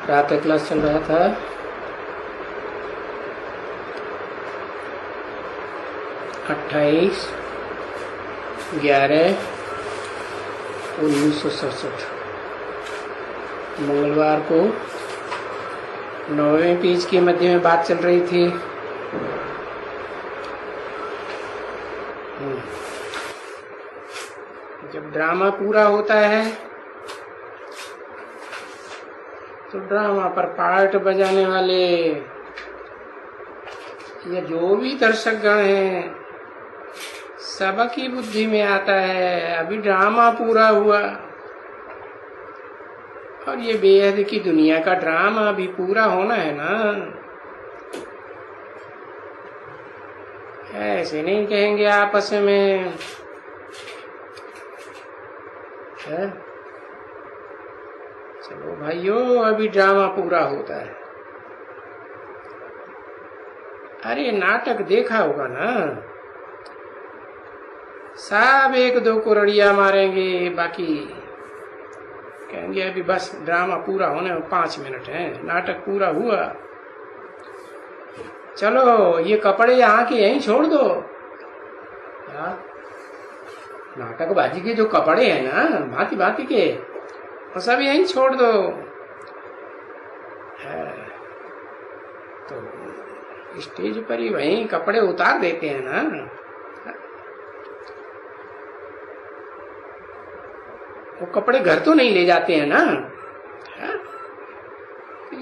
प्रातः क्लास चल रहा था। अट्ठाईस 11/1967 मंगलवार को 9वें पेज के मध्य में बात चल रही थी। जब ड्रामा पूरा होता है तो ड्रामा पर पार्ट बजाने वाले या जो भी दर्शकगण हैं सबकी बुद्धि में आता है अभी ड्रामा पूरा हुआ और ये बेहद की दुनिया का ड्रामा भी पूरा होना है ना। ऐसे नहीं कहेंगे आपस में है? चलो भाइयों अभी ड्रामा पूरा होता है। अरे नाटक देखा होगा ना, सब एक दो को रड़िया मारेंगे, बाकी कहेंगे अभी बस ड्रामा पूरा होने में 5 मिनट है, नाटक पूरा हुआ, चलो ये कपड़े यहाँ के यहीं छोड़ दो। नाटकबाजी के जो कपड़े हैं ना भांति भांति के वो सब यहीं छोड़ दो। तो स्टेज पर ही वहीं कपड़े उतार देते हैं ना। वो कपड़े घर तो नहीं ले जाते हैं ना।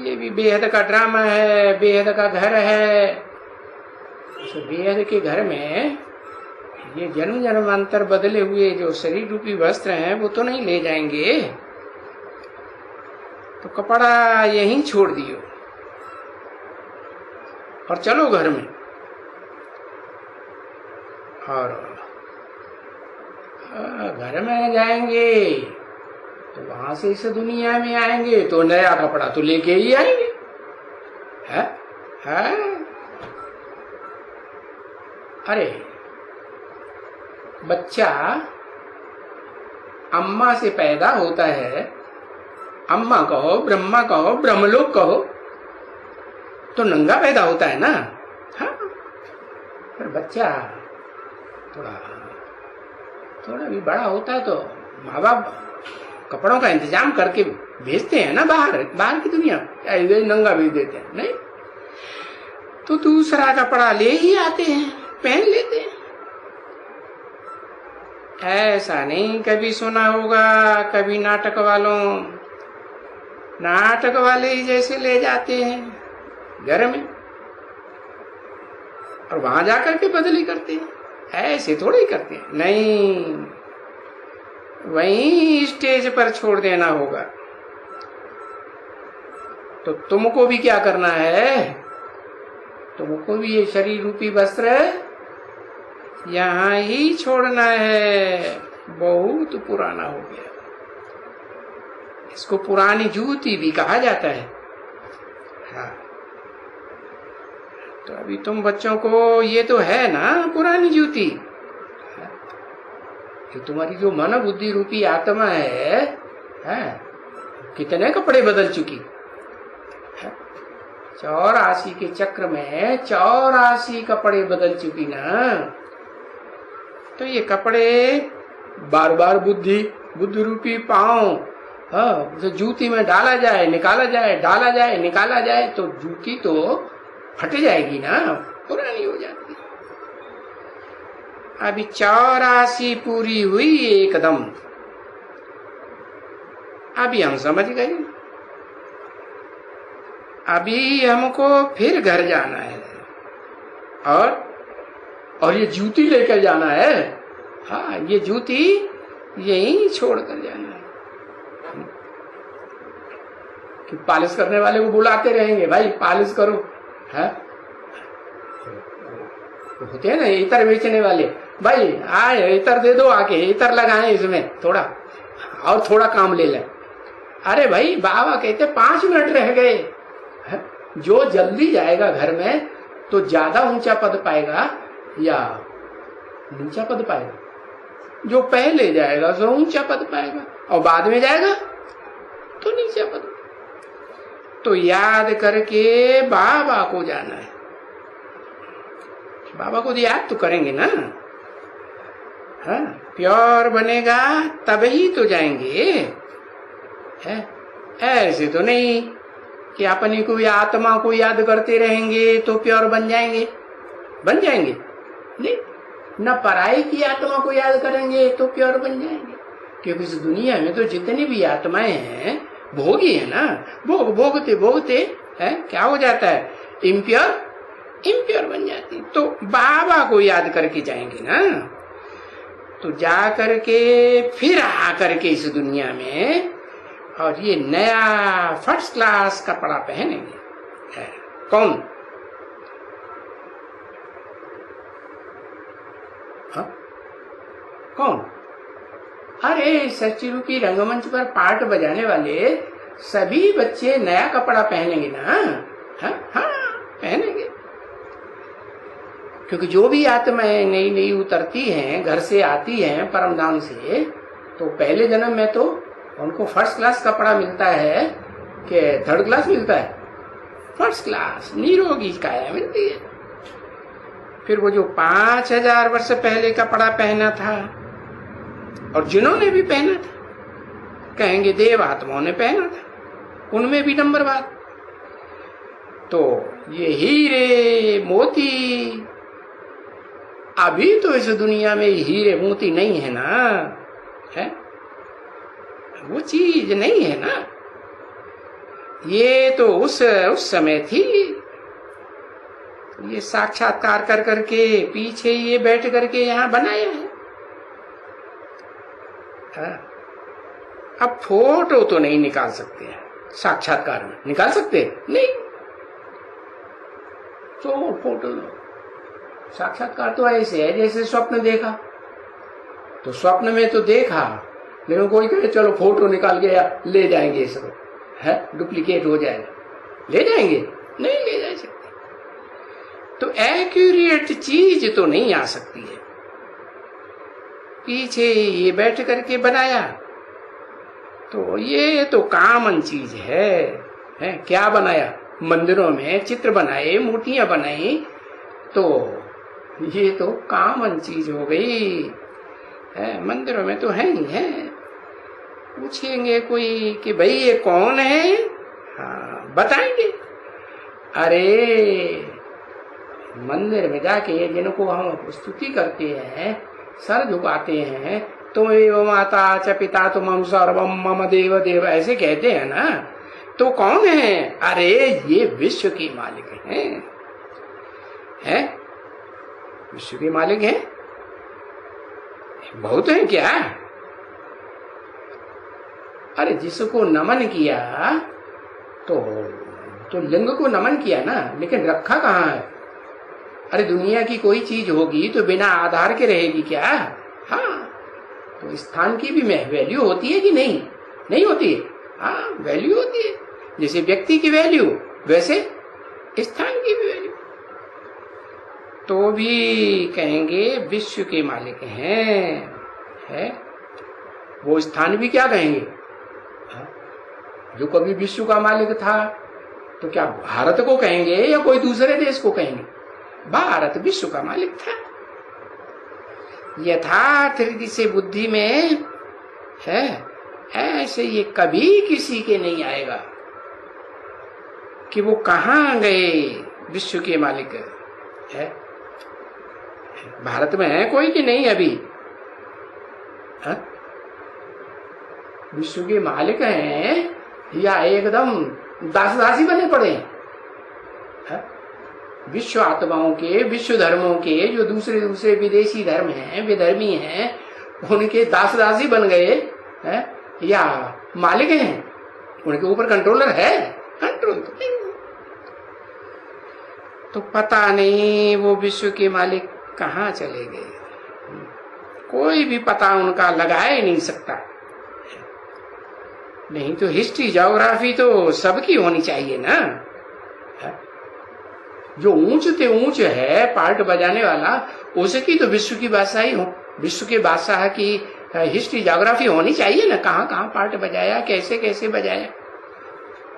ये भी बेहद का ड्रामा है, बेहद का घर है। उस बेहद के घर में ये जन्म जन्मांतर बदले हुए जो शरीर रूपी वस्त्र हैं वो तो नहीं ले जाएंगे, तो कपड़ा यहीं छोड़ दियो और चलो घर में। और घर में जाएंगे तो वहां से इस दुनिया में आएंगे तो नया कपड़ा तो लेके ही आएंगे। है? अरे बच्चा अम्मा से पैदा होता है, अम्मा कहो, ब्रह्मा कहो, ब्रह्मलोक कहो, तो नंगा पैदा होता है ना। हाँ? पर बच्चा थोड़ा भी बड़ा होता है तो माँ बाप कपड़ों का इंतजाम करके भेजते हैं ना बाहर की दुनिया, ऐसे नंगा भेज देते हैं नहीं, तो दूसरा कपड़ा ले ही आते हैं, पहन लेते हैं। ऐसा नहीं कभी सुना होगा कभी नाटक वाले ही जैसे ले जाते हैं घर में और वहां जाकर के बदली करते हैं, ऐसे थोड़े ही करते हैं। नहीं, वहीं स्टेज पर छोड़ देना होगा। तो तुमको भी क्या करना है, तुमको भी ये शरीर रूपी वस्त्र यहाँ ही छोड़ना है। बहुत पुराना हो गया, इसको पुरानी जूती भी कहा जाता है। हाँ, तो अभी तुम बच्चों को ये तो है ना पुरानी जूती, कि तुम्हारी जो मन बुद्धि रूपी आत्मा है, कितने कपड़े बदल चुकी। 84 के चक्र में 84 कपड़े बदल चुकी ना। तो ये कपड़े बार बार बुद्धि रूपी पांव तो जूती में डाला जाए निकाला जाए, डाला जाए निकाला जाए, तो जूती तो फट जाएगी ना, पुरानी हो जाती। अभी 84 पूरी हुई एकदम, अभी हम समझ गए। अभी हमको फिर घर जाना है और ये जूती लेकर जाना है। हाँ, ये जूती यहीं छोड़ कर जाना है। कि पालिश करने वाले को बुलाते रहेंगे, भाई पालिश करो। है? होते हैं ना इतर बेचने वाले, भाई आए इतर दे दो, आके इतर लगाए इसमें थोड़ा और थोड़ा काम ले लें। अरे भाई बाबा कहते 5 मिनट रह गए। जो जल्दी जाएगा घर में तो ज्यादा ऊंचा पद पाएगा या नीचा पद पाएगा? जो पहले जाएगा सो ऊंचा पद पाएगा और बाद में जाएगा तो नीचा पद। तो याद करके बाबा को जाना है। बाबा को याद तो करेंगे ना। हाँ, प्योर बनेगा तभी तो जाएंगे। है ऐसे तो नहीं कि अपनी को आत्मा को याद करते रहेंगे तो प्योर बन जाएंगे। बन जाएंगे नहीं, न पराई की आत्मा को याद करेंगे तो प्योर बन जाएंगे। क्योंकि इस दुनिया में तो जितनी भी आत्माएं हैं भोगी है ना, भोगते भोगते है क्या हो जाता है, इम्प्योर बन जाती। तो बाबा को याद करके जाएंगे ना, तो जा करके फिर आ करके इस दुनिया में और ये नया फर्स्ट क्लास कपड़ा पहनेंगे। कौन? हाँ? कौन? अरे सचिव की रंगमंच पर पार्ट बजाने वाले सभी बच्चे नया कपड़ा पहनेंगे ना। हाँ पहनेंगे। क्योंकि जो भी आत्माएं नई नई उतरती हैं, घर से आती हैं परमधाम से, तो पहले जन्म में तो उनको फर्स्ट क्लास कपड़ा मिलता है कि थर्ड क्लास मिलता है? फर्स्ट क्लास निरोगी काया मिलती है। फिर वो जो 5000 वर्ष पहले कपड़ा पहना था और जिन्होंने भी पहना था, कहेंगे देव आत्माओं ने पहना था, उनमें भी नंबर बात। तो ये हीरे मोती, अभी तो इस दुनिया में हीरे मोती नहीं है ना, है वो चीज नहीं है ना। ये तो उस समय थी। ये साक्षात्कार कर करके पीछे ये बैठ करके यहाँ बनाया है। अब फोटो तो नहीं निकाल सकते हैं साक्षात्कार में, निकाल सकते नहीं। तो फोटो साक्षात्कार तो ऐसे है जैसे स्वप्न देखा। तो स्वप्न में तो देखा, लेकिन कोई कहे चलो फोटो निकाल के ले जाएंगे, सब है डुप्लीकेट हो जाएगा, ले जाएंगे? नहीं ले जा सकते। तो एक्यूरेट चीज तो नहीं आ सकती है। पीछे ये बैठ करके बनाया, तो ये तो कॉमन चीज है। क्या बनाया? मंदिरों में चित्र बनाए, मूर्तियां बनाई, तो ये तो कॉमन चीज हो गई है। मंदिरों में तो है ही है। पूछेंगे कोई कि भाई ये कौन है? हाँ बताएंगे। अरे मंदिर में जाके जिनको हम स्तुति करते हैं, सर झुकाते हैं, तुम एव माता च पिता तुम सर्वम मम देव देव, ऐसे कहते हैं ना, तो कौन है? अरे ये विश्व के मालिक हैं। विश्व के मालिक हैं। बहुत है क्या? अरे जिसको नमन किया तो लिंग को नमन किया ना, लेकिन रखा कहाँ है? अरे दुनिया की कोई चीज होगी तो बिना आधार के रहेगी क्या? हाँ, तो स्थान की भी वैल्यू होती है कि नहीं? नहीं होती है। हाँ वैल्यू होती है। जैसे व्यक्ति की वैल्यू, वैसे स्थान की भी वैल्यू। तो भी कहेंगे विश्व के मालिक हैं। वो स्थान भी क्या कहेंगे? जो कभी विश्व का मालिक था, तो क्या भारत को कहेंगे या कोई दूसरे देश को कहेंगे? भारत विश्व का मालिक था। यथार्थ रीति से बुद्धि में है, ऐसे ये कभी किसी के नहीं आएगा कि वो कहाँ गए विश्व के मालिक है। भारत में है कोई कि नहीं अभी? है? विश्व के मालिक हैं या एकदम दास दासी बने पड़े हैं? विश्व आत्माओं के, विश्व धर्मों के, जो दूसरे दूसरे विदेशी धर्म हैं, विधर्मी हैं, उनके दास दासी बन गए हैं या मालिक हैं? उनके ऊपर कंट्रोलर है? कंट्रोल तो नहीं। तो पता नहीं वो विश्व के मालिक कहाँ चले गए। कोई भी पता उनका लगा ही नहीं सकता। नहीं तो हिस्ट्री ज्योग्राफी तो सबकी होनी चाहिए ना। जो ऊंच से ऊंच है पार्ट बजाने वाला, उसकी तो विश्व की बादशाह ही हो, विश्व के बादशाह की हिस्ट्री ज्योग्राफी होनी चाहिए ना। कहाँ कहाँ पार्ट बजाया, कैसे कैसे बजाया,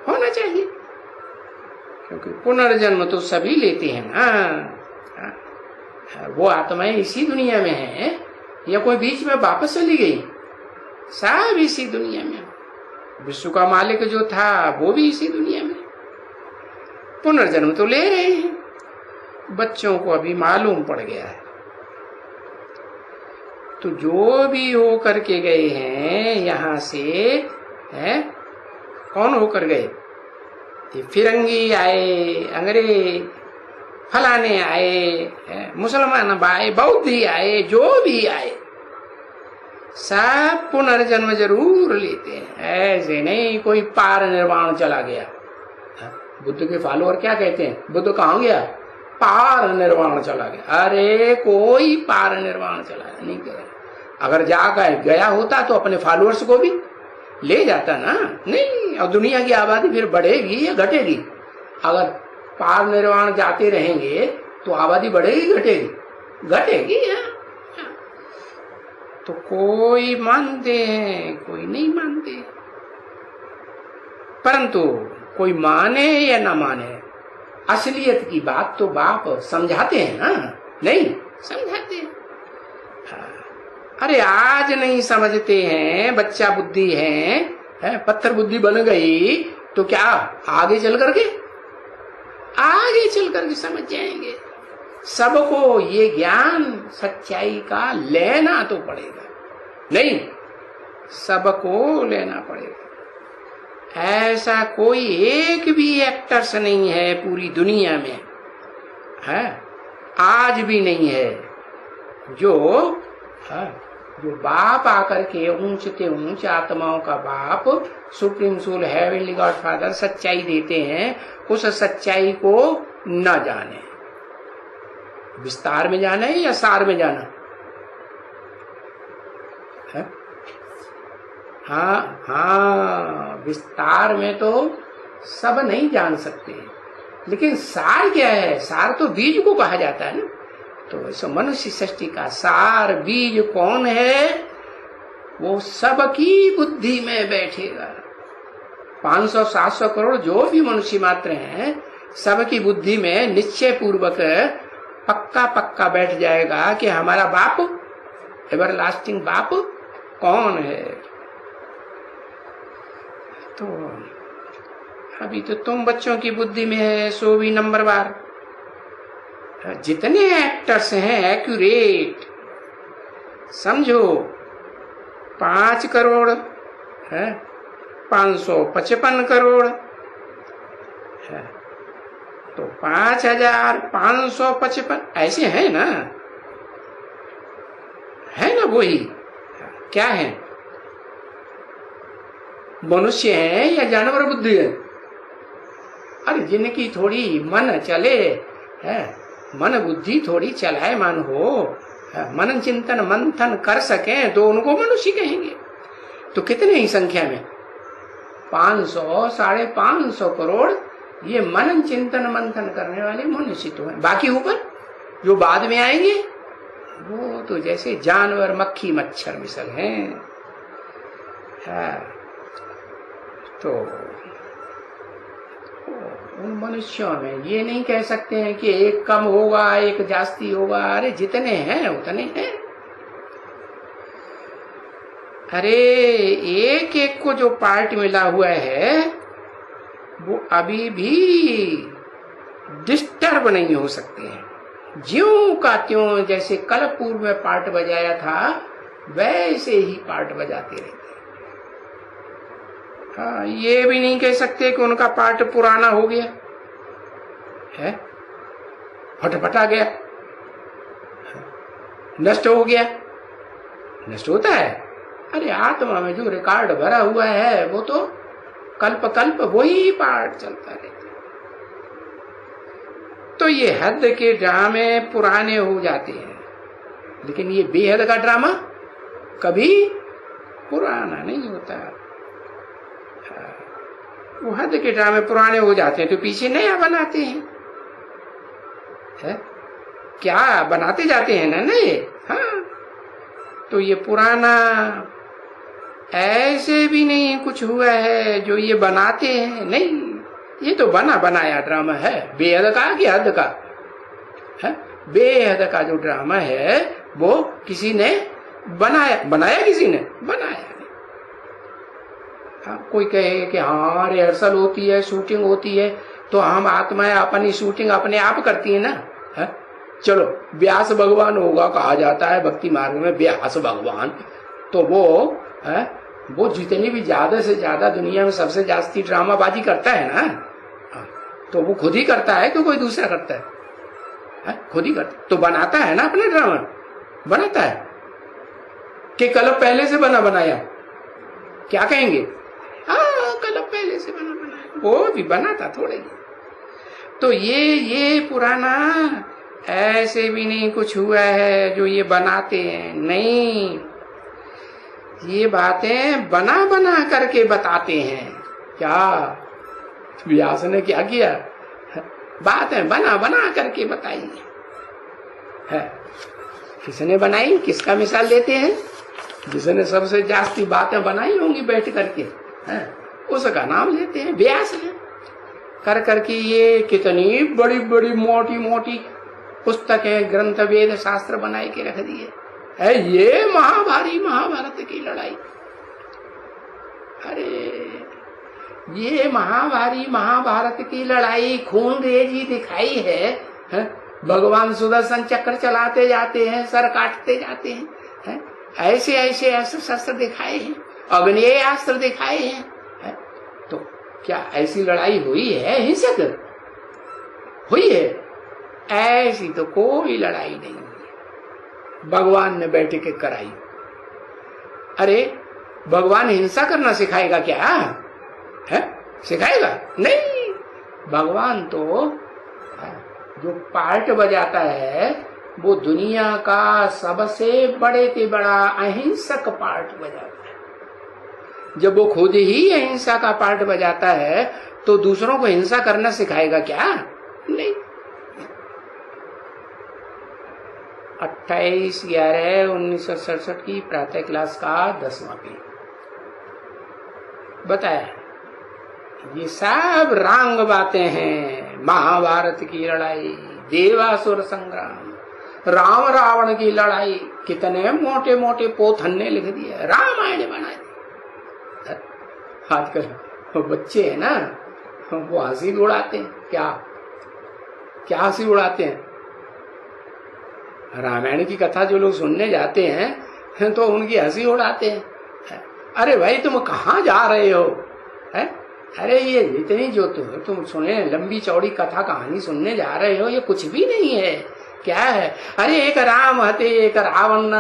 होना चाहिए। क्योंकि पुनर्जन्म तो सभी लेते हैं ना। वो आत्माएं इसी दुनिया में है या कोई बीच में वापस चली गई? सब इसी दुनिया में। विश्व का मालिक जो था वो भी इसी दुनिया में। पुनर्जन्म तो ले रहे हैं, बच्चों को अभी मालूम पड़ गया है। तो जो भी हो करके गए हैं यहां से, है कौन होकर गए? ये फिरंगी आए, अंग्रेज फलाने आए, मुसलमान आए, बौद्धी आए, जो भी आए, सब पुनर्जन्म जरूर लेते हैं। ऐसे नहीं कोई पार निर्वाण चला गया। बुद्ध के फॉलोअर क्या कहते हैं? बुद्ध कहाँ गया? पार निर्वाण चला गया। अरे कोई पार निर्वाण चला नहीं गया। अगर जाकर गया होता तो अपने फॉलोअर्स को भी ले जाता ना। नहीं, और दुनिया की आबादी फिर बढ़ेगी या घटेगी? अगर पार निर्वाण जाते रहेंगे तो आबादी बढ़ेगी घटेगी? घटेगी। तो कोई मानते हैं, कोई नहीं मानते। परंतु कोई माने या ना माने, असलियत की बात तो बाप समझाते हैं ना। नहीं समझाते हैं। अरे आज नहीं समझते हैं, बच्चा बुद्धि है, पत्थर बुद्धि बन गई तो क्या आगे चल करके समझ जाएंगे। सबको ये ज्ञान सच्चाई का लेना तो पड़ेगा। नहीं, सबको लेना पड़ेगा। ऐसा कोई एक भी एक्टर्स नहीं है पूरी दुनिया में, है आज भी नहीं है, जो बाप आकर के ऊंचते ऊंच आत्माओं का बाप, supreme soul, heavenly God father सच्चाई देते हैं, उस सच्चाई को न जाने। विस्तार में जाना है या सार में जाना है? हाँ, विस्तार में तो सब नहीं जान सकते, लेकिन सार क्या है? सार तो बीज को कहा जाता है ना। तो इस मनुष्य सृष्टि का सार बीज कौन है? वो सबकी बुद्धि में बैठेगा। 500-700 करोड़ जो भी मनुष्य मात्र हैं, सबकी बुद्धि में निश्चय पूर्वक पक्का बैठ जाएगा कि हमारा बाप, एवरलास्टिंग बाप कौन है। तो अभी तो तुम बच्चों की बुद्धि में है 100 भी नंबरवार। जितने एक्टर्स हैं एक्यूरेट, समझो 5 करोड़ है, 555 करोड़ है, तो 5555 ऐसे है ना, वही क्या है? मनुष्य है या जानवर बुद्धि है? अरे जिनकी थोड़ी मन चले है, मन बुद्धि थोड़ी चलायमान हो, मनन चिंतन मंथन कर सके तो उनको मनुष्य कहेंगे। तो कितने ही संख्या में 500 550 करोड़ ये मनन चिंतन मंथन करने वाले मनुष्य तो हैं। बाकी ऊपर जो बाद में आएंगे वो तो जैसे जानवर मक्खी मच्छर मिसल हैं। तो उन मनुष्यों में ये नहीं कह सकते हैं कि एक कम होगा एक जास्ती होगा। अरे जितने हैं उतने हैं। अरे एक एक को जो पार्ट मिला हुआ है वो अभी भी डिस्टर्ब नहीं हो सकते हैं। ज्यों का त्यों जैसे कल पूर्व में पार्ट बजाया था वैसे ही पार्ट बजाते रहते। हाँ, ये भी नहीं कह सकते कि उनका पार्ट पुराना हो गया है, फटफटा गया, नष्ट हो गया। नष्ट होता है? अरे आत्मा में जो रिकॉर्ड भरा हुआ है वो तो कल्प कल्प वही पार्ट चलता रहता है। तो ये हद के ड्रामे पुराने हो जाते हैं, लेकिन ये बेहद का ड्रामा कभी पुराना नहीं होता। वो हद के ड्रामे पुराने हो जाते हैं तो पीछे नया बनाते हैं, है? क्या बनाते जाते हैं ना नए। हाँ, तो ये पुराना ऐसे भी नहीं कुछ हुआ है जो ये बनाते हैं। नहीं, ये तो बना बनाया ड्रामा है, बेहद का कि हद का है। बेहद का जो ड्रामा है वो किसी ने बनाया, बनाया किसी ने बनाया। हाँ, कोई कहे कि हाँ रिहर्सल होती है, शूटिंग होती है, तो हम आत्माएं अपनी शूटिंग अपने आप करती है ना। है? चलो व्यास भगवान होगा, कहा जाता है भक्ति मार्ग में व्यास भगवान, तो वो जितनी भी ज्यादा से ज्यादा दुनिया में सबसे जास्ती ड्रामाबाजी करता है ना, तो वो खुद ही करता है कि कोई दूसरा करता है? खुद ही करता, तो बनाता है ना अपना ड्रामा, बनाता है कि कल पहले से बना बनाया, क्या कहेंगे? हाँ कल पहले से बना बनाया, वो भी बनाता थोड़े। तो ये पुराना ऐसे भी नहीं कुछ हुआ है जो ये बनाते हैं, नहीं, ये बातें बना बना करके बताते हैं। क्या व्यास ने क्या किया? बातें बना बना करके बताई है। किसने बनाई? किसका मिसाल देते हैं? जिसने सबसे जास्ती बातें बनाई होंगी बैठ करके, उसका नाम लेते हैं व्यास है। कर करके ये कितनी बड़ी बड़ी मोटी मोटी पुस्तकें, ग्रंथ, वेद शास्त्र बनाए के रख दिए है। ये महाभारत की लड़ाई, अरे ये महाभारत की लड़ाई खून रेजी दिखाई है? भगवान सुदर्शन चक्र चलाते जाते हैं, सर काटते जाते हैं, ऐसे ऐसे अस्त्र शस्त्र दिखाए हैं, अग्नेय अस्त्र दिखाए हैं, तो क्या ऐसी लड़ाई हुई है? हिंसक हुई है? ऐसी तो कोई लड़ाई नहीं हुई, भगवान ने बैठ के कराई। अरे भगवान हिंसा करना सिखाएगा क्या? है सिखाएगा? नहीं, भगवान तो जो पार्ट बजाता है वो दुनिया का सबसे बड़े से बड़ा अहिंसक पार्ट बजाता है। जब वो खुद ही अहिंसा का पार्ट बजाता है तो दूसरों को हिंसा करना सिखाएगा क्या? नहीं। 28/11/1967 की प्रातः क्लास का 10वां पेज बताया। ये सब रंग बातें हैं। महाभारत की लड़ाई, देवासुर संग्राम, राम रावण की लड़ाई, कितने मोटे मोटे पोथन्ने लिख दिए, रामायण बना दी। आजकल बच्चे हैं ना, वो हंसी उड़ाते हैं। क्या हंसी उड़ाते हैं? रामायण की कथा जो लोग सुनने जाते हैं तो उनकी हंसी उड़ाते हैं। अरे भाई तुम कहाँ जा रहे हो? है? अरे ये इतनी जो तुम सुने लंबी चौड़ी कथा कहानी सुनने जा रहे हो, ये कुछ भी नहीं है। क्या है? अरे एक राम हते एक रावण,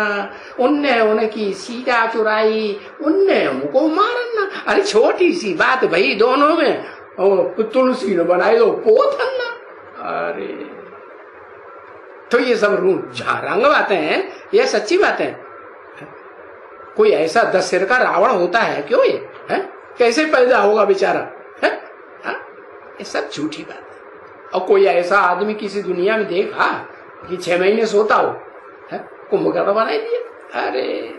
उनने उनकी सीता चुराई, उनने उनको मारना। अरे छोटी सी बात भाई, दोनों में तुलसी ने बनाई दो पोथन्ना। अरे तो ये सब रंग बातें हैं, ये सच्ची बातें हैं। कोई ऐसा 10 सिर का रावण होता है क्यों? ये है? कैसे पैदा होगा बेचारा? है? ये सब झूठी बात है। और कोई ऐसा आदमी किसी दुनिया में देखा कि 6 महीने सोता हो? कुंभकर्ण बनाई दिया। अरे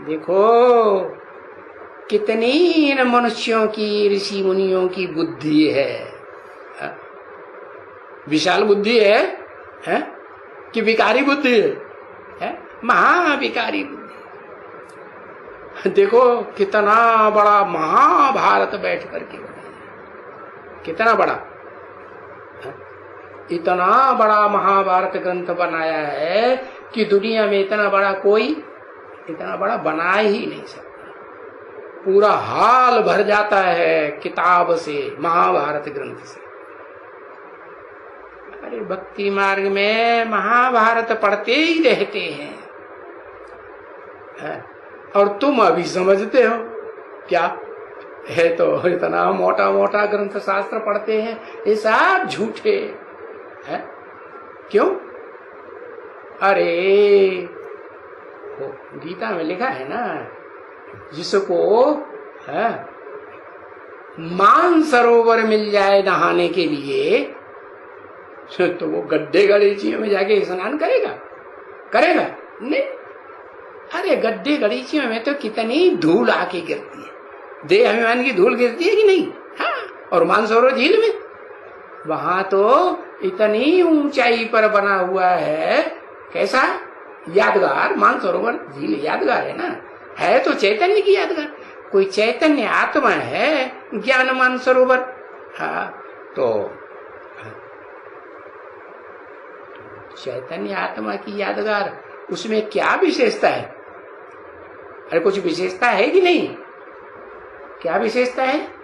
देखो कितनी इन मनुष्यों की, ऋषि मुनियों की बुद्धि है। विशाल बुद्धि है कि विकारी बुद्धि है? महाविकारी बुद्धि। देखो कितना बड़ा महाभारत बैठ करके बनाया, कितना बड़ा, इतना बड़ा महाभारत ग्रंथ बनाया है कि दुनिया में इतना बड़ा कोई इतना बड़ा बना ही नहीं सकता। पूरा हाल भर जाता है किताब से, महाभारत ग्रंथ से। अरे भक्ति मार्ग में महाभारत पढ़ते ही रहते हैं, और तुम अभी समझते हो क्या है? तो इतना मोटा मोटा ग्रंथ शास्त्र पढ़ते हैं, ये सब झूठे है। क्यों? अरे गीता में लिखा है ना, जिसको है मानसरोवर मिल जाए नहाने के लिए तो वो गड्ढे गलीचियों में जाके स्नान करेगा? नहीं। अरे गड्ढे गलीचियों में तो कितनी धूल आके गिरती है, देह अभिमान की धूल गिरती है कि नहीं? हाँ, और मानसरोवर झील में, वहां तो इतनी ऊंचाई पर बना हुआ है, कैसा यादगार, मानसरोवर झील यादगार है ना, है तो चैतन्य की यादगार। कोई चैतन्य आत्मा है ज्ञान मानसरोवर। हाँ, तो चैतन्य आत्मा की यादगार, उसमें क्या विशेषता है? अरे कुछ विशेषता है कि नहीं? क्या विशेषता है?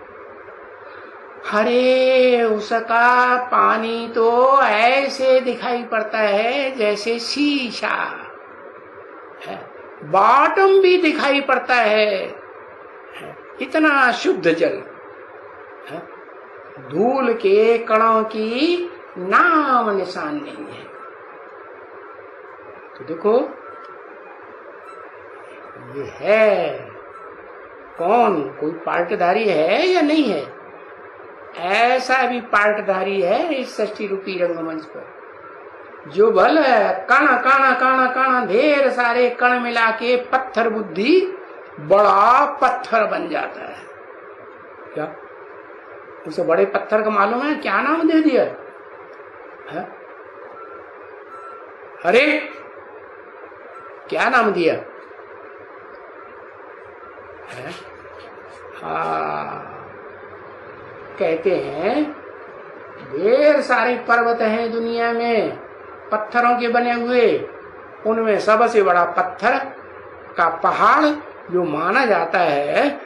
अरे उसका पानी तो ऐसे दिखाई पड़ता है जैसे शीशा, बॉटम भी दिखाई पड़ता है, इतना शुद्ध जल, धूल के कणों की नाम निशान नहीं है। तो देखो ये है कौन, कोई पार्टधारी है या नहीं है? ऐसा भी पार्टधारी है इस षष्ठी रूपी रंगमंच पर, जो बल कण कण कण कण ढेर सारे कण मिला के पत्थर बुद्धि बड़ा पत्थर बन जाता है। क्या उसे बड़े पत्थर का मालूम है क्या नाम दे दिया है? अरे क्या नाम दिया है? कहते हैं ढेर सारे पर्वत हैं दुनिया में पत्थरों के बने हुए, उनमें सबसे बड़ा पत्थर का पहाड़ जो माना जाता है,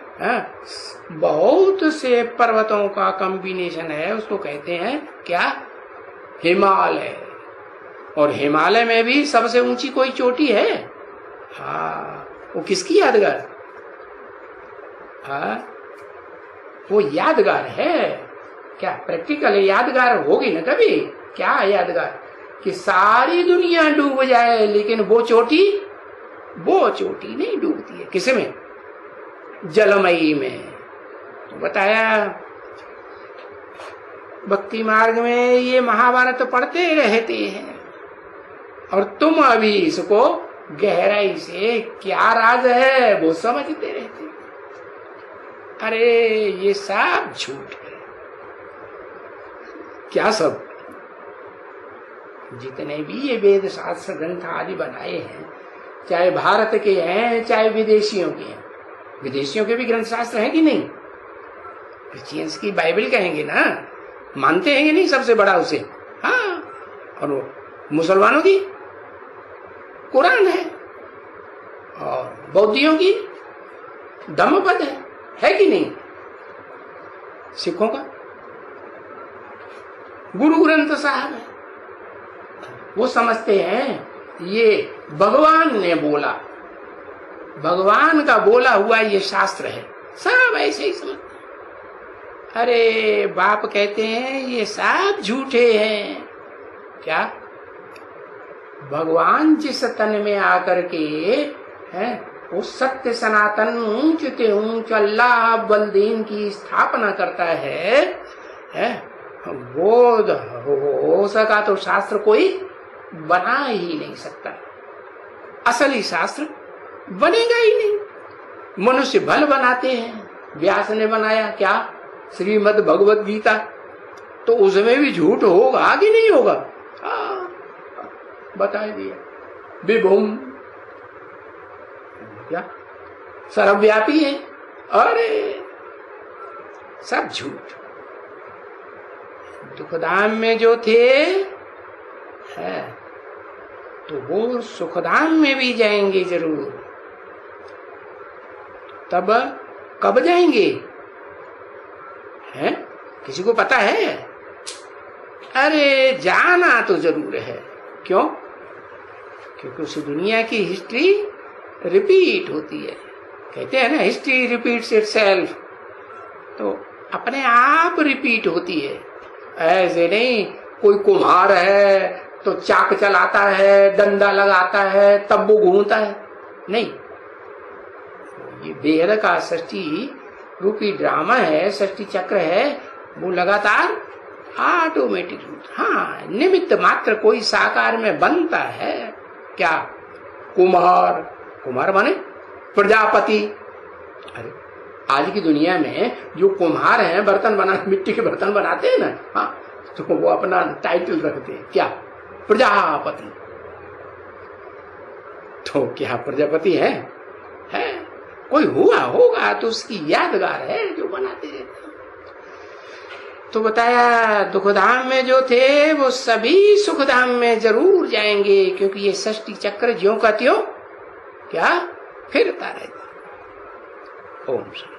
बहुत से पर्वतों का कॉम्बिनेशन है, उसको कहते हैं क्या? हिमालय। और हिमालय में भी सबसे ऊंची कोई चोटी है? हाँ, वो किसकी यादगार? हाँ, वो यादगार है क्या? प्रैक्टिकल यादगार होगी ना कभी? क्या यादगार? कि सारी दुनिया डूब जाए लेकिन वो चोटी नहीं डूबती है। किस में? जलमयी में। तो बताया भक्ति मार्ग में ये महाभारत पढ़ते रहते हैं और तुम अभी इसको गहराई से क्या राज है वो समझते रहते। अरे ये सब झूठ है। क्या सब? जितने भी ये वेद शास्त्र ग्रंथ आदि बनाए हैं, चाहे भारत के हैं चाहे विदेशियों के हैं, विदेशियों के भी ग्रंथ शास्त्र हैं कि नहीं? क्रिश्चियंस की बाइबल कहेंगे ना, मानते हैं कि नहीं सबसे बड़ा उसे? हाँ, और वो मुसलमानों की कुरान है और बौद्धियों की धम्मपद है कि नहीं? सिखों का गुरु ग्रंथ साहब है। वो समझते हैं ये भगवान ने बोला, भगवान का बोला हुआ ये शास्त्र है, सब ऐसे ही समझते हैं। अरे बाप कहते हैं ये सब झूठे हैं। क्या? भगवान जिस तन में आकर के है वो सत्य सनातन ऊंचते ऊंच अल्लाह बलदीन की स्थापना करता है, बोध हो सका तो शास्त्र कोई बना ही नहीं सकता। असली शास्त्र बनेगा ही नहीं। मनुष्य भल बनाते हैं। व्यास ने बनाया क्या? श्रीमद् भगवत गीता, तो उसमें भी झूठ होगा कि नहीं होगा? बता दिया। विभुम क्या सर्वव्यापी है? अरे सब झूठ। दुखधाम में जो थे है तो वो सुखधाम में भी जाएंगे जरूर। तब कब जाएंगे? हैं? किसी को पता है? अरे जाना तो जरूर है। क्यों? क्योंकि उस दुनिया की हिस्ट्री रिपीट होती है। कहते हैं ना हिस्ट्री रिपीट्स इटसेल्फ, तो अपने आप रिपीट होती है। ऐसे नहीं कोई कुम्हार है तो चाक चलाता है, डंडा लगाता है, तब वो घूमता है, नहीं। ये वेद का षष्ठी रूपी ड्रामा है, षष्ठी चक्र है, वो लगातार ऑटोमेटिक। हाँ, निमित्त मात्र कोई साकार में बनता है। क्या? कुम्हार, कुम्हार माने प्रजापति। अरे आज की दुनिया में जो कुम्हार हैं, बर्तन बना, मिट्टी के बर्तन बनाते हैं ना, हाँ, तो वो अपना टाइटल रखते हैं क्या, प्रजापति। तो क्या प्रजापति है? कोई हुआ होगा तो उसकी यादगार है जो बनाते रहते हैं। तो बताया दुखधाम में जो थे वो सभी सुखधाम में जरूर जाएंगे, क्योंकि ये सृष्टि चक्र ज्यों का त्यों क्या फिरता रहता। ओम शांति।